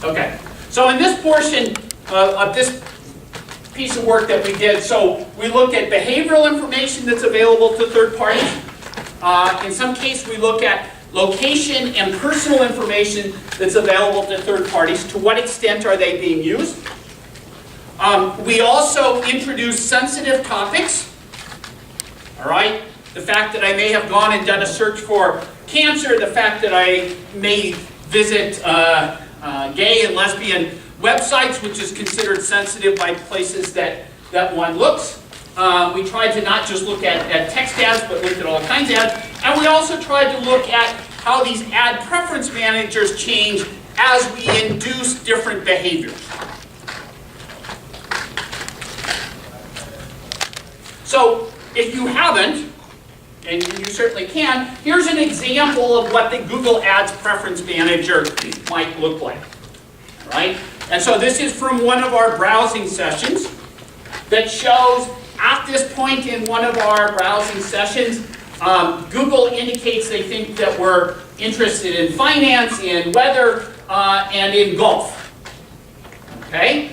Okay, so in this portion of this piece of work that we did, so we looked at behavioral information that's available to third parties. In some case, we look at location and personal information that's available to third parties. To what extent are they being used? We also introduced sensitive topics. All right, the fact that I may have gone and done a search for cancer, the fact that I may visit gay and lesbian websites, which is considered sensitive by places that one looks. We tried to not just look at text ads, but looked at all kinds of ads. And we also tried to look at how these ad preference managers change as we induce different behaviors. So if you haven't, and you certainly can, here's an example of what the Google Ads Preference Manager might look like. All right? And so this is from one of our browsing sessions that shows at this point in one of our browsing sessions, Google indicates they think that we're interested in finance, in weather, and in golf. Okay?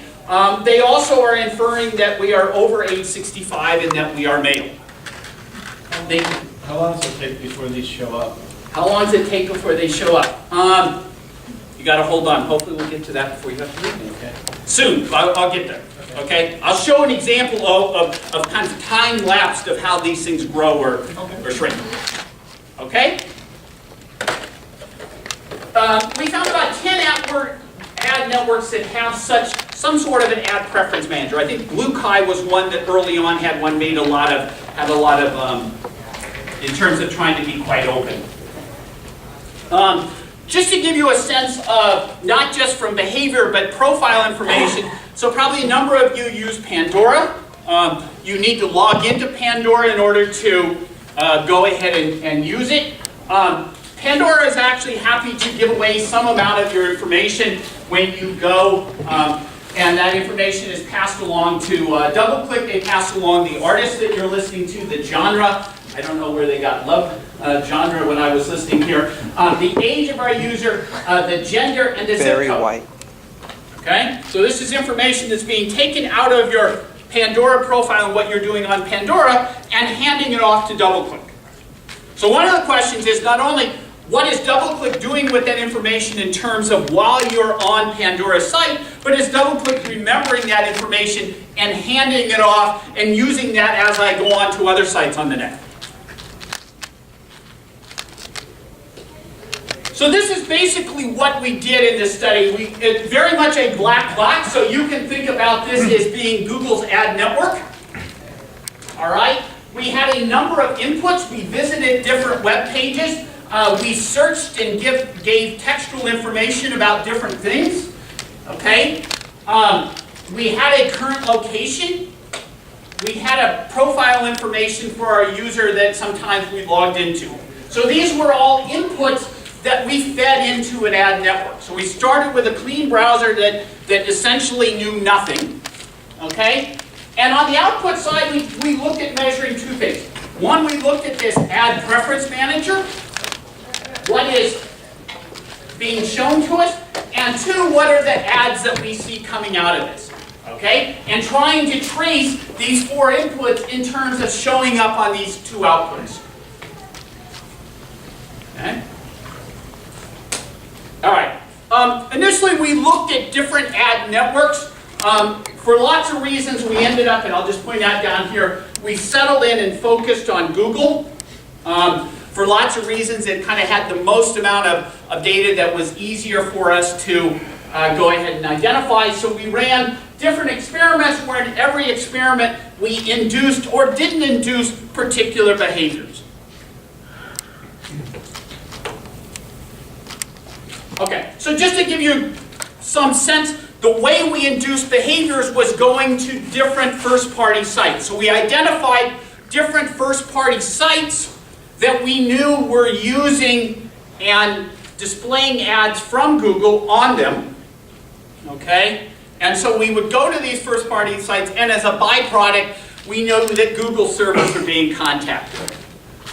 They also are inferring that we are over age 65 and that we are male. How long does it take before these show up? How long does it take before they show up? You got to hold on. Hopefully we'll get to that before you have to leave me. Okay. Soon. I'll get there. Okay. I'll show an example of kind of time-lapsed of how these things grow or shrink. Okay? We found about 10 ad networks that have some sort of an ad preference manager. I think Blue Kai was one that early on had one made had a lot of in terms of trying to be quite open. Just to give you a sense of not just from behavior but profile information, so probably a number of you use Pandora. You need to log into Pandora in order to go ahead and use it. Pandora is actually happy to give away some amount of your information when you go, and that information is passed along to DoubleClick. They pass along the artist that you're listening to, the genre. I don't know where they got love genre when I was listening here. The age of our user, the gender, and the zip code. Very white. Okay? So this is information that's being taken out of your Pandora profile and what you're doing on Pandora and handing it off to DoubleClick. So one of the questions is not only what is DoubleClick doing with that information in terms of while you're on Pandora's site, but is DoubleClick remembering that information and handing it off and using that as I go on to other sites on the net. So this is basically what we did in this study. It's very much a black box, so you can think about this as being Google's ad network. All right? We had a number of inputs. We visited different web pages. We searched and gave textual information about different things. Okay? We had a current location. We had a profile information for our user that sometimes we logged into. So these were all inputs that we fed into an ad network. So we started with a clean browser that essentially knew nothing. Okay? And on the output side, we looked at measuring two things. One, we looked at this ad preference manager. What is being shown to us? And two, what are the ads that we see coming out of this? Okay? And trying to trace these four inputs in terms of showing up on these two outputs. Okay? All right. Initially, we looked at different ad networks. For lots of reasons, we ended up, and I'll just point that down here, we settled in and focused on Google. For lots of reasons, it kind of had the most amount of data that was easier for us to go ahead and identify. So we ran different experiments where in every experiment we induced or didn't induce particular behaviors. Okay, so just to give you some sense, the way we induced behaviors was going to different first-party sites. So we identified different first-party sites that we knew were using and displaying ads from Google on them. Okay? And so we would go to these first-party sites, and as a byproduct, we know that Google servers are being contacted.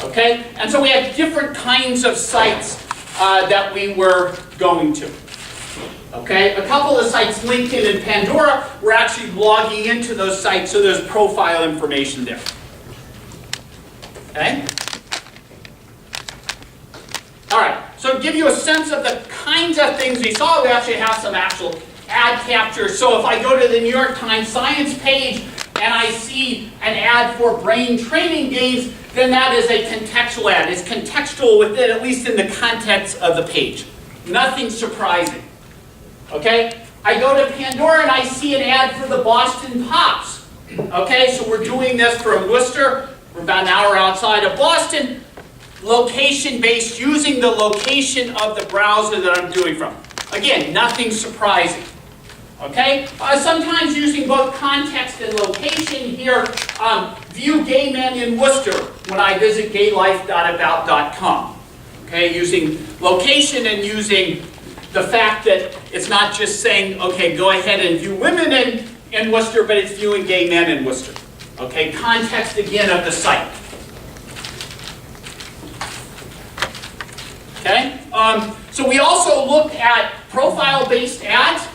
Okay? And so we had different kinds of sites that we were going to. Okay, a couple of sites, LinkedIn and Pandora, we're actually logging into those sites, so there's profile information there. Okay? All right, so to give you a sense of the kinds of things we saw, we actually have some actual ad capture. So if I go to the New York Times Science page and I see an ad for brain training games, then that is a contextual ad. It's contextual within, at least in the context of the page. Nothing surprising. Okay? I go to Pandora and I see an ad for the Boston Pops. Okay, so we're doing this from Worcester. We're about an hour outside of Boston. Location-based, using the location of the browser that I'm doing from. Again, nothing surprising. Okay? Sometimes using both context and location here, view gay men in Worcester when I visit gaylife.about.com. Okay, using location and using the fact that it's not just saying, okay, go ahead and view women in Worcester, but it's viewing gay men in Worcester. Okay, context again of the site. Okay, so we also looked at profile-based ads.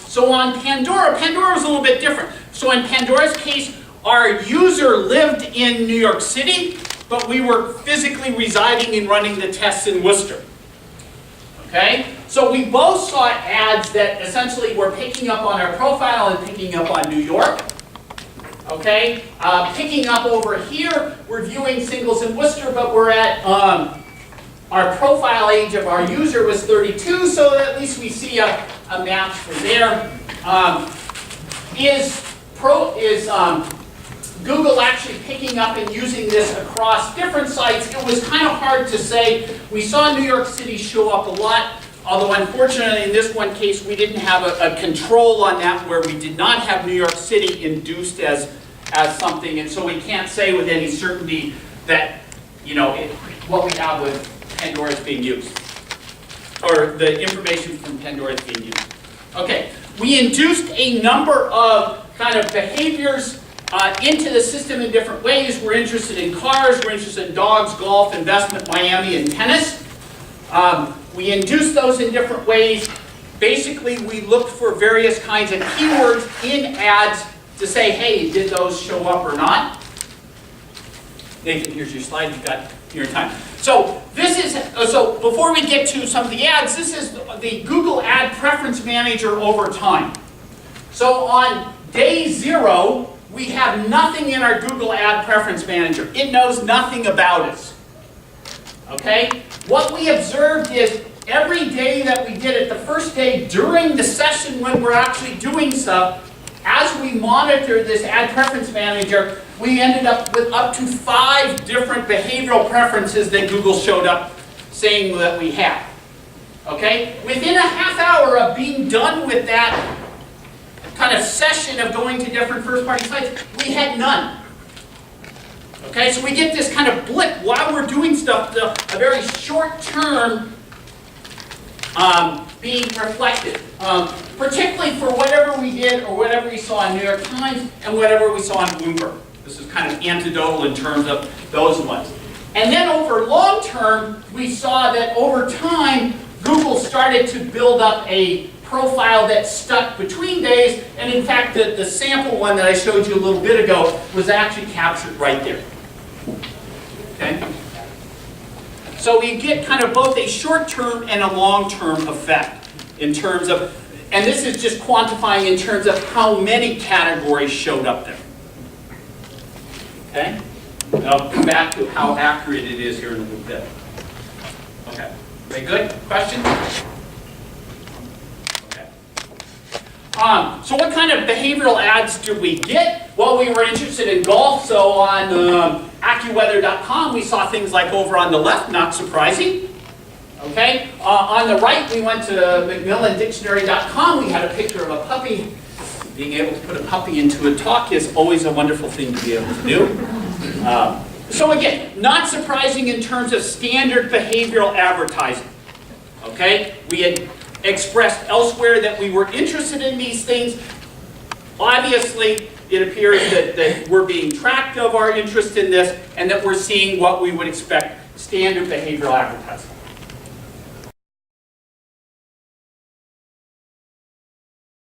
So on Pandora, Pandora was a little bit different. So in Pandora's case, our user lived in New York City, but we were physically residing and running the tests in Worcester. Okay? So we both saw ads that essentially were picking up on our profile and picking up on New York. Okay? Picking up over here, we're viewing singles in Worcester, but we're at, our profile age of our user was 32, so at least we see a match for there. Is Google actually picking up and using this across different sites? It was kind of hard to say. We saw New York City show up a lot, although unfortunately in this one case we didn't have a control on that where we did not have New York City induced as something, and so we can't say with any certainty that, you know, what we have with Pandora is being used, or the information from Pandora is being used. Okay, we induced a number of kind of behaviors into the system in different ways. We're interested in cars, we're interested in dogs, golf, investment, Miami, and tennis. We induced those in different ways. Basically, we looked for various kinds of keywords in ads to say, hey, did those show up or not? Nathan, here's your slide. You've got your time. So this is, so before we get to some of the ads, this is the Google Ad Preference Manager over time. So on day 0, we have nothing in our Google Ad Preference Manager. It knows nothing about us. Okay? What we observed is every day that we did it, the first day during the session when we're actually doing stuff, as we monitored this Ad Preference Manager, we ended up with up to 5 different behavioral preferences that Google showed up saying that we had. Okay? Within a half hour of being done with that kind of session of going to different first-party sites, we had none. Okay? So we get this kind of blip while we're doing stuff, a very short-term being reflected. Particularly for whatever we did or whatever we saw in New York Times and whatever we saw on Bloomberg. This is kind of anecdotal in terms of those ones. And then over long term, we saw that over time, Google started to build up a profile that stuck between days, and in fact, the sample one that I showed you a little bit ago was actually captured right there. Okay? So we get kind of both a short-term and a long-term effect in terms of, and this is just quantifying in terms of how many categories showed up there. Okay? And I'll come back to how accurate it is here in a little bit. Okay. Very good? Questions? Okay. So what kind of behavioral ads did we get? Well, we were interested in golf, so on AccuWeather.com we saw things like over on the left, not surprising. Okay? On the right we went to MacmillanDictionary.com, we had a picture of a puppy. Being able to put a puppy into a talk is always a wonderful thing to be able to do. So again, not surprising in terms of standard behavioral advertising. Okay? We had expressed elsewhere that we were interested in these things. Obviously, it appears that we're being tracked of our interest in this and that we're seeing what we would expect standard behavioral advertising.